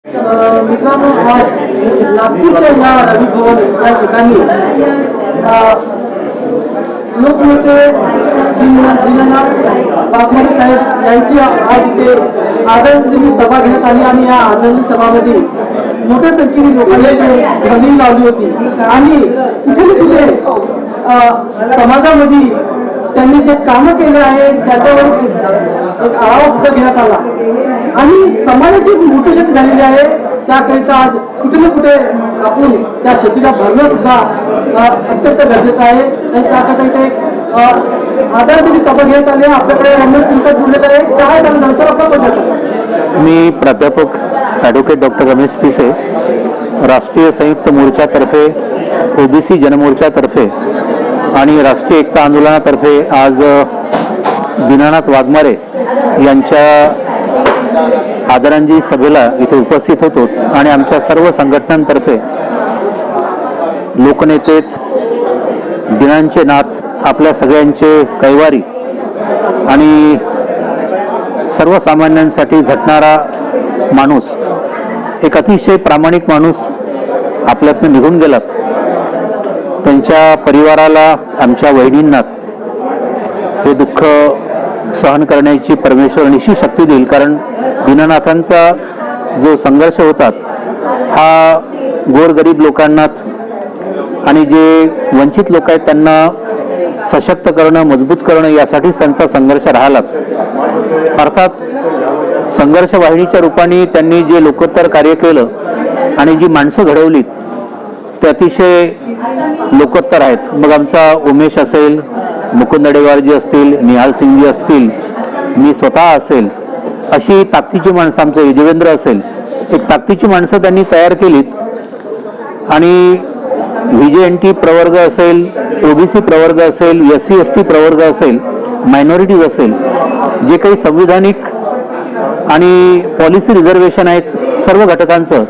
मित्रांनो, आज नागपूरच्या या रवी भवन या ठिकाणी लोकनेते दीनानाथ वाघमारे साहेब यांची आज इथे आदरांजली सभा घेण्यात आली आणि या आदरांजली सभामध्ये मोठ्या संख्येने लोकांनी हजेरी लावली होती आणि कुठे कुठे समाजामध्ये त्यांनी जे कामं केले आहे त्याच्यावर एक आढावा सुद्धा घेण्यात आला आणि समाजाची मोठी शेती झालेली आहे त्याकरिता आज कुठे ना कुठे आपण त्या शेतीला भरणं सुद्धा अत्यंत गरजेचं आहे आणि त्याकरिता एक आदरांजली सभा घेण्यात आली आहे. आपल्याकडे रमेश पिंपळ बोललेलं आहे, काय सांगणार सर आपण? मी प्राध्यापक ॲडव्होकेट डॉक्टर रमेश पिसे, राष्ट्रीय संयुक्त मोर्चातर्फे, ओबीसी जनमोर्चातर्फे आणि राष्ट्रीय एकता आंदोलनातर्फे आज दीनानाथ वाघमारे यांच्या आदरांजली सभेला इथे उपस्थित होतो आणि आमच्या सर्व संघटनांतर्फे लोकनेतेत दिनांचे नाथ, आपल्या सगळ्यांचे कैवारी आणि सर्वसामान्यांसाठी झटणारा माणूस, एक अतिशय प्रामाणिक माणूस आपल्यातनं निघून गेला. त्यांच्या परिवाराला, आमच्या वहिनींना हे दुःख सहन करण्याची परमेश्वर निश्चित शक्ती देईल. कारण दीनानाथांचा जो संघर्ष होता हा गोरगरीब लोकांना आणि जे वंचित लोक आहेत त्यांना सशक्त करणं, मजबूत करणं यासाठीच त्यांचा संघर्ष राहिला. अर्थात संघर्ष वाहिनीच्या रूपाने त्यांनी जे लोकोत्तर कार्य केलं आणि जी माणसं घडवलीत ते अतिशय लोकोत्तर आहेत. मग आमचा उमेश असेल, मुकुंद अडेवारजी असतील, निहाल सिंगजी असतील, मी स्वतः असेल, अशी ताकदीची माणसं, आमचं युजवेंद्र असेल, एक ताकदीची माणसं त्यांनी तयार केलीत आणि VJNT प्रवर्ग असेल, OBC प्रवर्ग असेल, SC ST प्रवर्ग असेल, मायनॉरिटीज असेल, जे काही संविधानिक आणि पॉलिसी रिझर्वेशन आहेत सर्व घटकांचं,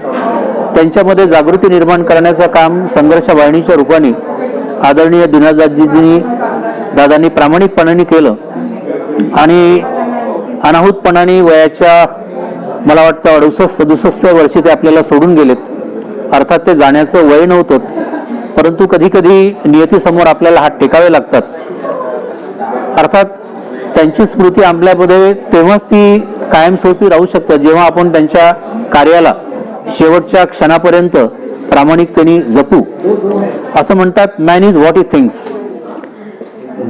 त्यांच्यामध्ये जागृती निर्माण करण्याचं काम संघर्ष वाहिनीच्या रूपाने आदरणीय दादांनी प्रामाणिकपणाने केलं आणि अनाहूतपणाने वयाच्या मला वाटतं 68-67व्या वर्षी ते आपल्याला सोडून गेलेत. अर्थात ते जाण्याचं वय नव्हतं, परंतु कधी कधी नियतीसमोर आपल्याला हात टेकावे लागतात. अर्थात त्यांची स्मृती आपल्यामध्ये तेव्हाच ती कायमस्वरूपी राहू शकतात जेव्हा आपण त्यांच्या कार्याला शेवटच्या क्षणापर्यंत प्रामाणिकतेने जपू. असं म्हणतात, man is what he thinks.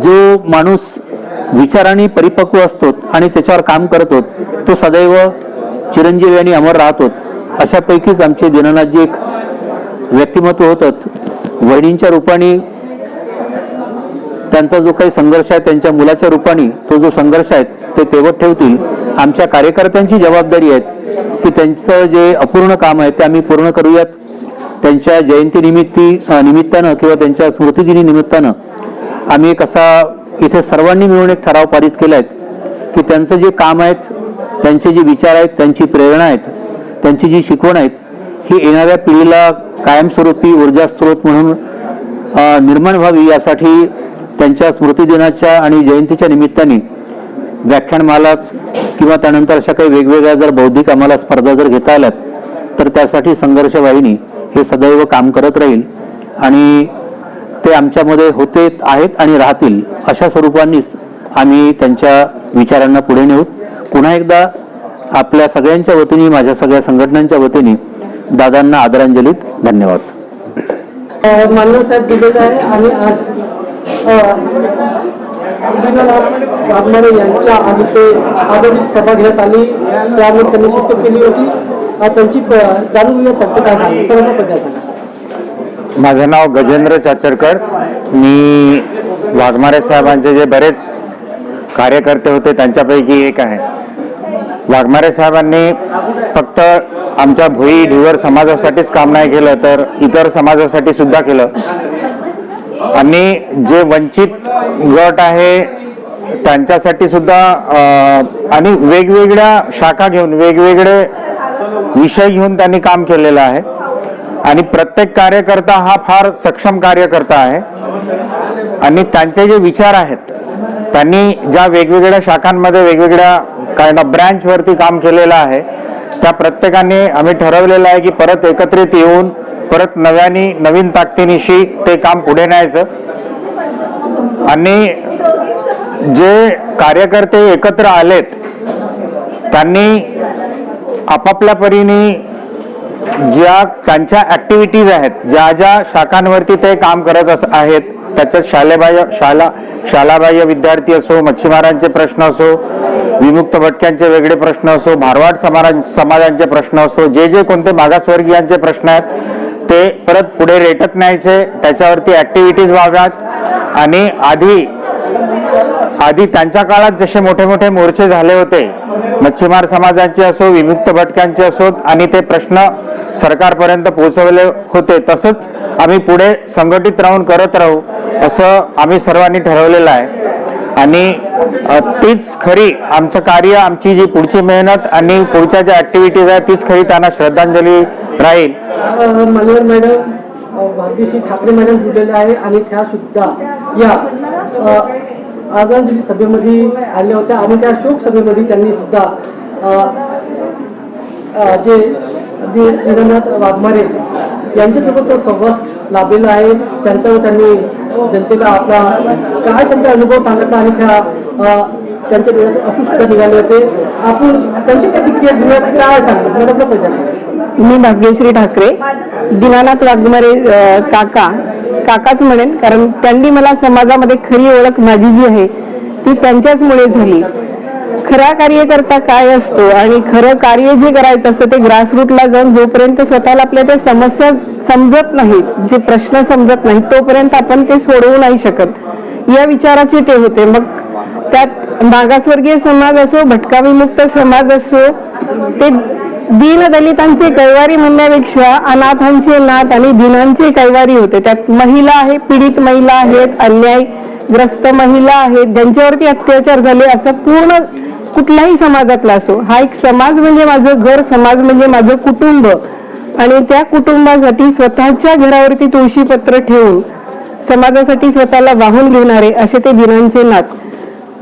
जो माणूस विचाराने परिपक्व असतो आणि त्याच्यावर काम करतो तो सदैव चिरंजीवी आणि अमर राहतो. अशापैकीच आमचे दीनानाथजी एक व्यक्तिमत्व होतं. वहिनींच्या रूपाने त्यांचा जो काही संघर्ष आहे, त्यांच्या मुलाच्या रूपाने तो जो संघर्ष आहे ते तेवत ठेवतील. आमच्या कार्यकर्त्यांची जबाबदारी आहे की त्यांचं जे अपूर्ण काम आहे ते आम्ही पूर्ण करूयात. त्यांच्या निमित्तानं किंवा त्यांच्या स्मृतिदिनी निमित्तानं आम्ही एक असा इथे सर्वांनी मिळून एक ठराव पारित केला आहे की त्यांचं जे काम आहेत, त्यांचे जे विचार आहेत, त्यांची प्रेरणा आहेत, त्यांची जी शिकवण आहेत, ही येणाऱ्या पिढीला कायमस्वरूपी ऊर्जा स्रोत म्हणून निर्माण व्हावी यासाठी त्यांच्या स्मृतिदिनाच्या आणि जयंतीच्या निमित्ताने व्याख्यानमाला किंवा त्यानंतर अशा काही वेगवेगळ्या जर बौद्धिक आम्हाला स्पर्धा जर घेता आल्यात तर त्यासाठी संघर्ष वाहिनी हे सदैव काम करत राहील आणि ते आमच्यामध्ये होते, आहेत आणि राहतील. अशा स्वरूपानेच आम्ही त्यांच्या विचारांना पुढे नेऊ. पुन्हा एकदा आपल्या सगळ्यांच्या वतीने, माझ्या सगळ्या संघटनांच्या वतीने दादांना आदरांजलीत धन्यवाद. मानव साहेब दिलेला आहे आणि आज वाघमारे यांच्या आधी ते आदरांजली सभा घेण्यात आली, त्यामुळे त्यांनी शिस्त केली होती. त्यांची जाणून घेऊया त्यांचं काय झालं सर्वप्रथम. माझं नाव गजेंद्र चाचरकर. मी वाघमारे साहेबांचे जे बरेच कार्यकर्ते होते त्यांच्यापैकी एक आहे. वाघमारे साहेबांनी फक्त आमच्या भोई ढिवर समाजासाठीच काम नाही केलं तर इतर समाजासाठी सुद्धा केलं. आणि जे वंचित गट आहे त्यांच्यासाठी सुद्धा आणि वेगवेगळ्या शाखा घेऊन वेगवेगळे विषय घेऊन त्यांनी काम केलेलं आहे. आणि प्रत्येक कार्यकर्ता हा फार सक्षम कार्यकर्ता आहे आणि त्यांचे जे विचार आहेत, त्यांनी ज्या वेगवेगळ्या शाखांमध्ये वेगवेगळ्या काइंड ऑफ ब्रँचवरती काम केलेलं आहे त्या प्रत्येकाने आम्ही ठरवलेलं आहे की परत एकत्रित येऊन परत नवीन ताकदीनिशी ते काम पुढे न्यायचं. आणि जे कार्यकर्ते एकत्र आलेत त्यांनी आपापल्या परीने ज्या त्यांच्या ऍक्टिव्हिटीज आहेत, ज्या शाखांवरती ते काम करत आहेत, त्याच्यात शालाबाह्य विद्यार्थी असो, मच्छीमारांचे प्रश्न असो, विमुक्त भटक्यांचे वेगळे प्रश्न असो, भारवाड समाजांचे प्रश्न असो, जे कोणते मागासवर्गीयांचे प्रश्न आहेत ते परत पुढे रेटत न्यायचे, त्याच्यावरती ऍक्टिव्हिटीज व्हाव्यात. आणि आधी त्यांच्या काळात जसे मोठे मोठे मोर्चे झाले होते, मच्छीमार समाजांचे असो, विमुक्त भटक्यांचे असोत, आणि ते प्रश्न सरकारपर्यंत पोहोचवले होते, तसंच आम्ही पुढे संघटित राहून करत राहू असं आम्ही सर्वांनी ठरवलेलं आहे. आणि तीच खरी आमचं कार्य, आमची जी पुढची मेहनत आणि पुढच्या ज्या ऍक्टिव्हिटीज आहेत तीच खरी त्यांना श्रद्धांजली राहील. मान्यवर मॅडम भारतीशी ठाकरे मॅडम जुळलेल्या आहे आणि त्या सुद्धा या आदरांजली सभेमध्ये आल्या होत्या आणि त्या शोक सभेमध्ये त्यांनी सुद्धा जे दिनानाथ वाघमारे यांच्यासोबत संवाद लाभलेला आहे. त्यांच्यावर त्यांनी जनतेला आपला काय त्यांचा अनुभव सांगितला आणि त्यांच्या डोळ्यात अश्रू सुद्धा निघाले होते. आपण त्यांची प्रतिक्रिया घेण्यात काय सांगतात? मी भाग्यश्री ठाकरे, दीनानाथ वाघमारे काकाच म्हणेन, कारण त्यांनी मला समाजामध्ये खरी ओळख माझी जी आहे ती त्यांच्याचमुळे झाली. खरा कार्यकर्ता काय असतो आणि खरं कार्य जे करायचं असतं ते ग्रासरूटला जाऊन जोपर्यंत स्वतःला आपल्या त्या समस्या समजत नाहीत, जे प्रश्न समजत नाहीत, तोपर्यंत आपण ते सोडवू नाही शकत, या विचाराचे ते होते. मग त्यात मागासवर्गीय समाज असो, भटका विमुक्त समाज असो, ते दीनदलितांचे कैवारी म्हणण्यापेक्षा अनाथांचे नाथ आणि दीनांचे कैवारी होते. त्यात महिला आहेत, पीडित महिला आहेत, अन्यायग्रस्त महिला आहेत, ज्यांच्यावरती अत्याचार झाले, असं पूर्ण कुठल्याही समाजातला असो, हा एक समाज म्हणजे माझं घर, समाज म्हणजे माझं कुटुंब, आणि त्या कुटुंबासाठी स्वतःच्या घरावरती तुळशीपत्र ठेवून समाजासाठी स्वतःला वाहून घेणारे असे ते दीनांचे नाथ.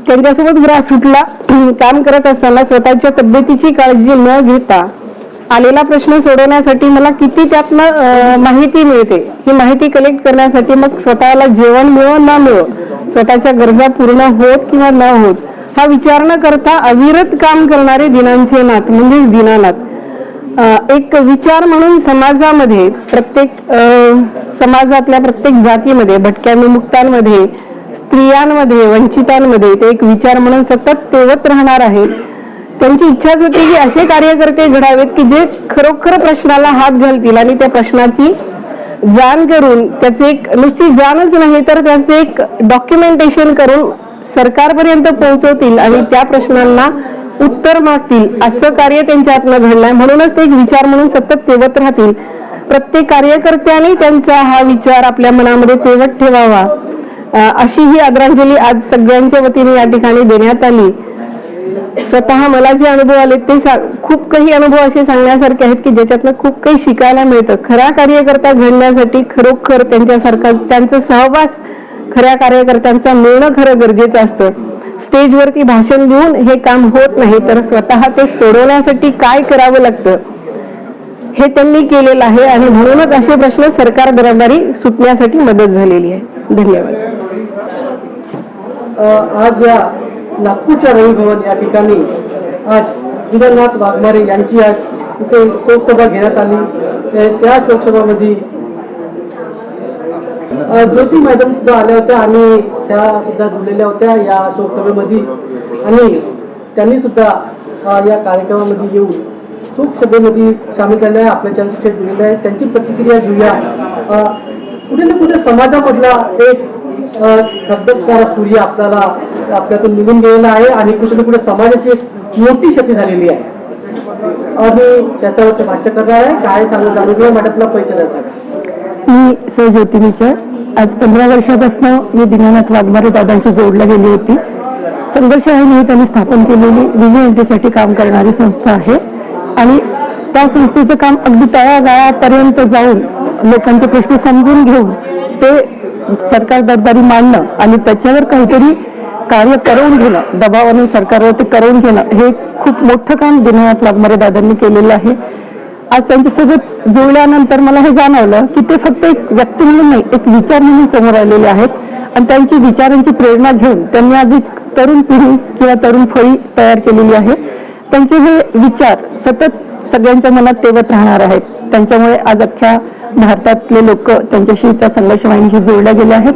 त्यांच्यासोबत ग्रासरूटला काम करत असताना स्वतःच्या तब्येतीची काळजी न घेता आलेला प्रश्न सोडवण्यासाठी मला किती त्यातनं माहिती मिळते, ही माहिती कलेक्ट करण्यासाठी मग स्वतःला जेवण मिळो ना मिळो, स्वतःच्या गरजा पूर्ण होत किंवा न होत, हा विचार न करता अविरत काम करणारे दीनांचे नाथ म्हणजेच दीनानाथ. एक विचार म्हणून समाजामध्ये प्रत्येक समाजातल्या प्रत्येक जातीमध्ये, भटक्या विमुक्तांमध्ये, स्त्रियांमध्ये, वंचितांमध्ये ते एक विचार म्हणून सतत तेवत राहणार आहे. त्यांची इच्छाच होती की असे कार्यकर्ते घडावेत की जे खरोखर प्रश्नाला हात घालतील आणि त्या प्रश्नाची जाण करून, त्याचे एक नुसती जाणच नाही तर त्याचे एक डॉक्युमेंटेशन करून सरकारपर्यंत पोहोचवतील आणि त्या प्रश्नांना उत्तर मागतील, असं कार्य त्यांच्या हातनं घडलंय. म्हणूनच ते एक विचार म्हणून सतत तेवत राहतील. प्रत्येक कार्यकर्त्यांनी त्यांचा हा विचार आपल्या मनामध्ये तेवत ठेवावा, अशी ही आदरांजली आज सगळ्यांच्या वतीने या ठिकाणी देण्यात आली. स्वतः मला जे अनुभव आले ते खूप काही अनुभव असे सांगण्यासारखे आहेत की ज्याच्यातनं खूप काही शिकायला मिळतं. खरा कार्यकर्ता घडण्यासाठी खरोखर त्यांच्यासारखा त्यांचा सहवास खऱ्या कार्यकर्त्यांचा मिळणं खरं गरजेचं असतं. स्टेजवरती भाषण देऊन हे काम होत नाही, तर स्वतः ते सोडवण्यासाठी काय करावं लागतं हे त्यांनी केलेलं आहे आणि म्हणूनच असे प्रश्न सरकार दरबारी सुटण्यासाठी मदत झालेली आहे. धन्यवाद. आज या नागपूरच्या रवी भवन या ठिकाणी आज दीनानाथ वाघमारे यांची आज इथे शोकसभा घेण्यात आली. त्या शोकसभामध्ये ज्योती मॅडम सुद्धा आल्या होत्या आणि त्या सुद्धा जुळलेल्या होत्या या शोकसभेमध्ये आणि त्यांनी सुद्धा या कार्यक्रमामध्ये येऊन शोकसभेमध्ये सामील झाले आहे, आपल्या चॅनलशी जुळलेले आहे. त्यांची प्रतिक्रिया घेऊया. कुठे ना कुठे समाजामधला एक धगधगणारा सूर्य आपल्यातून निघून गेलेला आहे आणि कुठे ना कुठे समाजाची एक मोठी क्षती झालेली आहे आणि त्याच्यावर भाष्य करणार आहे. काय सांगू जाणून घेऊया. मॅडमला पैसे सांगा. मी सौ ज्योती विचार. आज 15 वर्षापासून मी दीनानाथ वाघमारे दादांशी जोडल्या गेली होती. संघर्ष आहे त्यांनी स्थापन केलेली विजयंतीसाठी काम करणारी संस्था आहे आणि त्या संस्थेचं काम अगदी तळागाळापर्यंत जाऊन लोकांचे प्रश्न समजून घेऊन ते सरकार दरबारी मांडणं आणि त्याच्यावर काहीतरी कार्य करवून घेणं, दबावाने सरकारवरती करवून घेणं, हे खूप मोठं काम दीनानाथ वाघमारे दादांनी केलेलं आहे. आज त्यांच्यासोबत जुळल्यानंतर मला हे जाणवलं की ते फक्त एक व्यक्ती म्हणून नाही, एक विचार म्हणून समोर आलेले आहेत. आणि त्यांची विचारांची प्रेरणा घेऊन त्यांनी आज एक तरुण पिढी किंवा तरुण फळी तयार केलेली आहे. त्यांचे हे विचार सतत सगळ्यांच्या मनात तेवत राहणार आहेत. त्यांच्यामुळे आज अख्ख्या भारतातले लोक त्यांच्याशी, त्या संघर्ष वाहिनीशी जोडल्या गेले आहेत.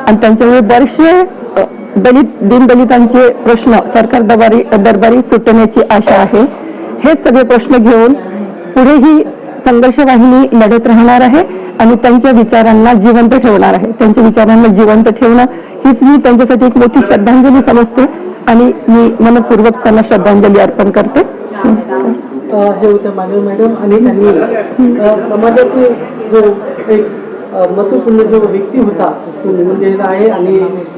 आणि त्यांच्यामुळे बरेचसे दीनदलितांचे प्रश्न सरकार दरबारी सुटण्याची आशा आहे. हे सगळे प्रश्न घेऊन पुढेही संघर्ष वाहिनी लढत राहणार आहे आणि त्यांच्या विचारांना जिवंत ठेवणार आहे. त्यांच्या विचारांना जिवंत ठेवणं हीच मी त्यांच्यासाठी एक मोठी श्रद्धांजली समजते आणि मी मनपूर्वक त्यांना श्रद्धांजली अर्पण करते. हे होते मानव मॅडम आणि त्यांनी समाजातील जो एक महत्वपूर्ण जो व्यक्ती होता तो निघून गेलेला आहे आणि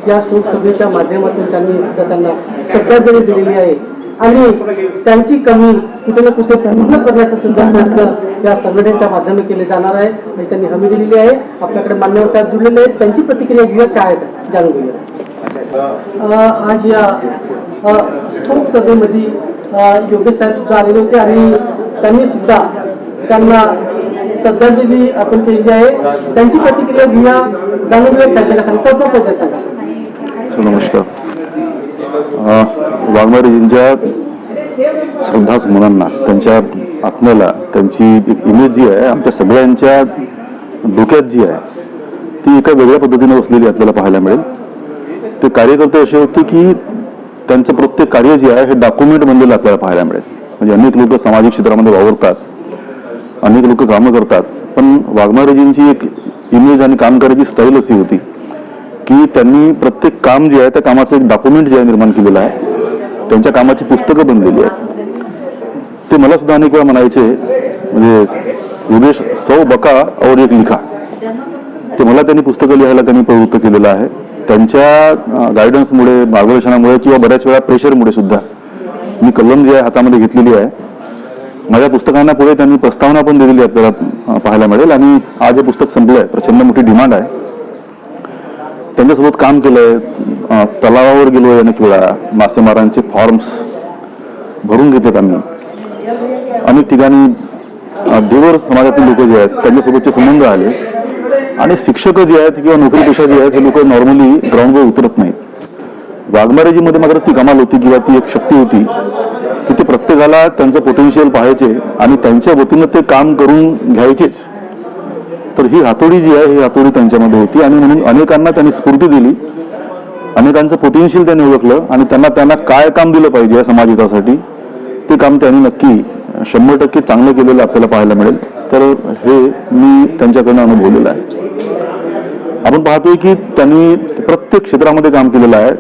या शोकसभेच्या माध्यमातून त्यांनी सुद्धा त्यांना श्रद्धांजली दिलेली आहे. आणि त्यांची कमी कुठे ना कुठे पूर्ण करण्याचा सुद्धा प्रयत्न या संघटनेच्या माध्यमातून केले जाणार आहे, म्हणजे त्यांनी हमी दिलेली आहे. आपल्याकडे मान्यवर साहेब जुळलेले आहेत, त्यांची प्रतिक्रिया घेऊया, काय आहे जाणून घेऊया. आज या शोक सभेमध्ये योगेश साहेब सुद्धा आलेले होते आणि त्यांनी सुद्धा त्यांना श्रद्धांजली अर्पण केलेली आहे. त्यांची प्रतिक्रिया घेऊया, जाणून घेऊया त्यांच्या सांगा. नमस्कार. वाघमारेजींच्या श्रद्धास्मरणांना, त्यांच्या आत्म्याला, त्यांची एक इमेज जी आहे आमच्या सगळ्यांच्या डोक्यात जी आहे ती एका वेगळ्या पद्धतीने बसलेली आपल्याला पाहायला मिळेल. ते कार्यकर्ते असे होते की त्यांचं प्रत्येक कार्य जे आहे हे डॉक्युमेंट बनलेलं आपल्याला पाहायला मिळेल. म्हणजे अनेक लोक सामाजिक क्षेत्रामध्ये वावरतात, अनेक लोक कामं करतात, पण वाघमारेजींची एक इमेज आणि काम करायची स्टाईल अशी होती की त्यांनी प्रत्येक काम जे आहे त्या कामाचं एक डॉक्युमेंट जे आहे निर्माण केलेलं आहे. त्यांच्या कामाची पुस्तकं बनलेली आहेत. ते मला सुद्धा अनेक वेळा म्हणायचे, म्हणजे योगेश सौ बका और एक लिखा, ते मला त्यांनी पुस्तकं लिहायला त्यांनी प्रवृत्त केलेलं आहे. त्यांच्या गायडन्समुळे, मार्गदर्शनामुळे किंवा बऱ्याच वेळा प्रेशरमुळे सुद्धा मी कलम जी आहे हातामध्ये घेतलेली आहे. माझ्या पुस्तकांना पुढे त्यांनी प्रस्तावना पण दिलेली आपल्याला पाहायला मिळेल. आणि आज हे पुस्तक संपलंय, प्रचंड मोठी डिमांड आहे. त्यांच्यासोबत काम केलंय, तलावावर गेलोय अनेक वेळा, मासेमारांचे फॉर्म्स भरून घेतलेत आम्ही. अनेक ठिकाणी देवर समाजातील लोक जे आहेत त्यांच्यासोबतचे संबंध आले. आणि शिक्षक जे आहेत किंवा नोकरीपेशा जे आहेत हे लोक नॉर्मली ग्राउंडवर उतरत नाहीत. वाघमारेजीमध्ये मात्र ती कमाल होती किंवा ती एक शक्ती होती की ते प्रत्येकाला त्यांचं पोटेन्शियल पाहायचे आणि त्यांच्या वतीनं ते काम करून घ्यायचेच. तर ही हातोडी जी आहे ही हातोडी त्यांच्यामध्ये होती आणि म्हणून अनेकांना त्यांनी स्फूर्ती दिली, अनेकांचं पोटेन्शियल त्यांनी ओळखलं आणि त्यांना काय काम दिलं पाहिजे या समाजहितासाठी ते काम त्यांनी नक्की 100% चांगलं केलेलं आपल्याला पाहायला मिळेल. तर हे मी त्यांच्याकडनं अनुभवलेलं आहे. आपण पाहतोय की त्यांनी प्रत्येक क्षेत्रामध्ये काम केलेलं आहे.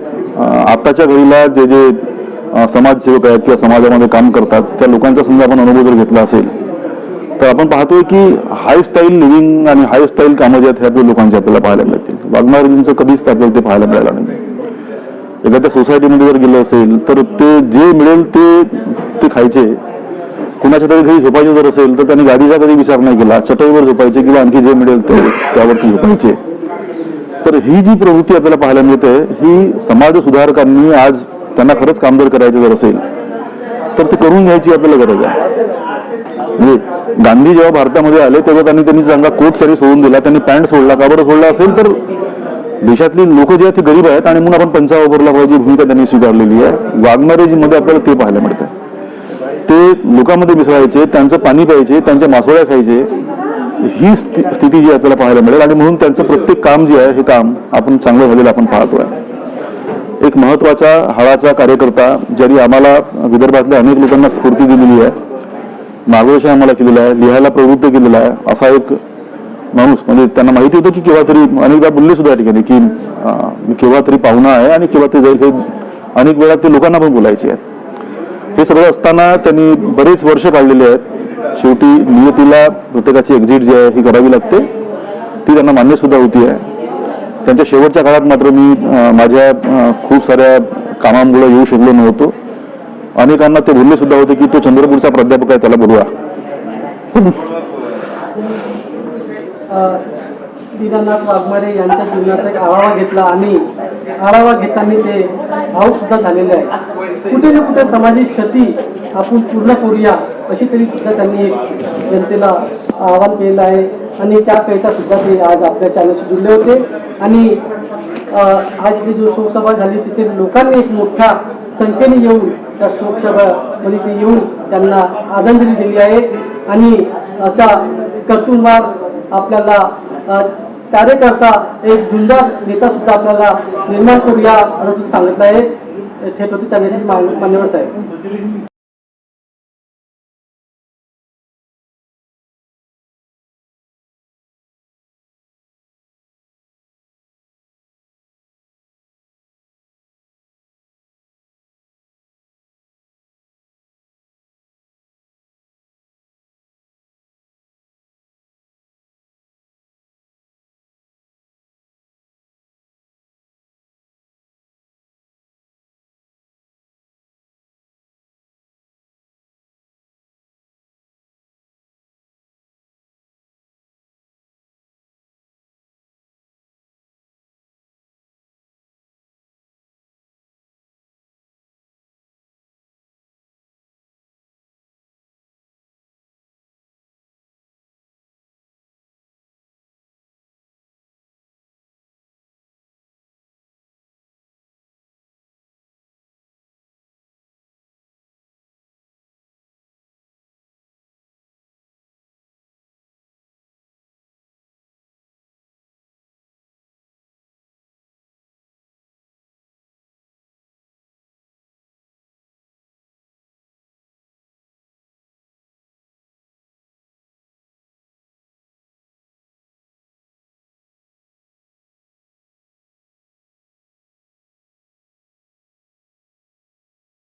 आताच्या घडीला जे जे समाजसेवक आहेत किंवा समाजामध्ये काम करतात त्या लोकांचा समजा आपण अनुभव जर घेतला असेल तर आपण पाहतोय की हाय स्टाईल लिव्हिंग आणि हाय स्टाईल कामं जे आहेत ह्या लोकांचे आपल्याला पाहायला मिळतील. वाघमारेजींचं कधीच आपल्याला ते पाहायला मिळालं नाही. एखाद्या सोसायटीमध्ये जर गेलं असेल तर ते जे मिळेल ते खायचे. कुणाच्या तरी घरी झोपायचे जर असेल तर त्यांनी गादीचा कधी विचार नाही केला, चटईवर झोपायचे किंवा आणखी जे मिळेल ते त्यावरती झोपायचे. तर ही जी प्रवृत्ती आपल्याला पाहायला मिळते ही समाज सुधारकांनी आज त्यांना खरंच काम जर करायचं जर असेल तर ते करून घ्यायची आपल्याला गरज आहे. म्हणजे गांधी जेव्हा भारतामध्ये आले तेव्हा त्यांनी चांगला कोट त्यांनी सोडून दिला, त्यांनी पॅन्ट सोडला. का बरं सोडला असेल तर देशातली लोक जे आहेत ते गरीब आहेत आणि म्हणून आपण पंचा वापरला पाहिजे भूमिका त्यांनी स्वीकारलेली आहे. वाघमारेजीमध्ये आपल्याला ते पाहायला मिळतं. ते लोकांमध्ये मिसळायचे, त्यांचं पाणी प्यायचे, त्यांच्या मासोळ्या खायचे. ही स्थिती जी आपल्याला पाहायला मिळेल आणि म्हणून त्यांचं प्रत्येक काम जे आहे हे काम आपण चांगलं झालेलं आपण पाहतोय. एक महत्वाचा हळाचा कार्यकर्ता ज्यांनी आम्हाला विदर्भातल्या अनेक लोकांना स्फूर्ती दिलेली आहे, मार्गदर्शन आम्हाला केलेलं आहे, लिहायला प्रवृत्त केलेला आहे असा एक माणूस. म्हणजे त्यांना माहिती होतं की केव्हा तरी, अनेकदा बोलले सुद्धा या ठिकाणी की मी केव्हा तरी पाहुणा आहे आणि केव्हा तरी जाईल. हे अनेक वेळा ते लोकांना पण बोलायचे आहेत. हे सगळं असताना त्यांनी बरेच वर्ष काढलेले आहेत. शेवटी नियतीला प्रत्येकाची एक्झिट जी आहे ही करावी लागते, ती त्यांना मान्य सुद्धा होती आहे. त्यांच्या शेवटच्या काळात मात्र मी माझ्या खूप साऱ्या कामामुळे येऊ शकलो नव्हतो. अनेकांना ते बोलले सुद्धा होते की तो चंद्रपूरचा प्राध्यापक आहे, त्याला बोलवा. दीनानाथ वाघमारे यांच्या जीवनाचा एक आढावा घेतला आणि आढावा घेताना ते भावुक सुद्धा झालेले आहे. कुठे ना कुठे सामाजिक क्षती आपण पूर्ण करूया अशी तरी सुद्धा त्यांनी एक जनतेला आवाहन केलेलं आहे आणि त्याकरिता सुद्धा ते आज आपल्या चॅनलशी जुळले होते. आणि आज इथे जो शोकसभा झाली तिथे लोकांनी एक मोठ्या संख्येने येऊन त्या शोकसभामध्ये ते येऊन त्यांना आदरांजली दिली आहे. आणि असा कर्तृत्ववान आपल्याला कार्यकर्ता एक झुंजार नेता सुद्धा आपल्याला निर्माण करूया असं तुम्ही सांगितलं आहे. थेट होते चंद्रशेखर मान्यवर साहेब.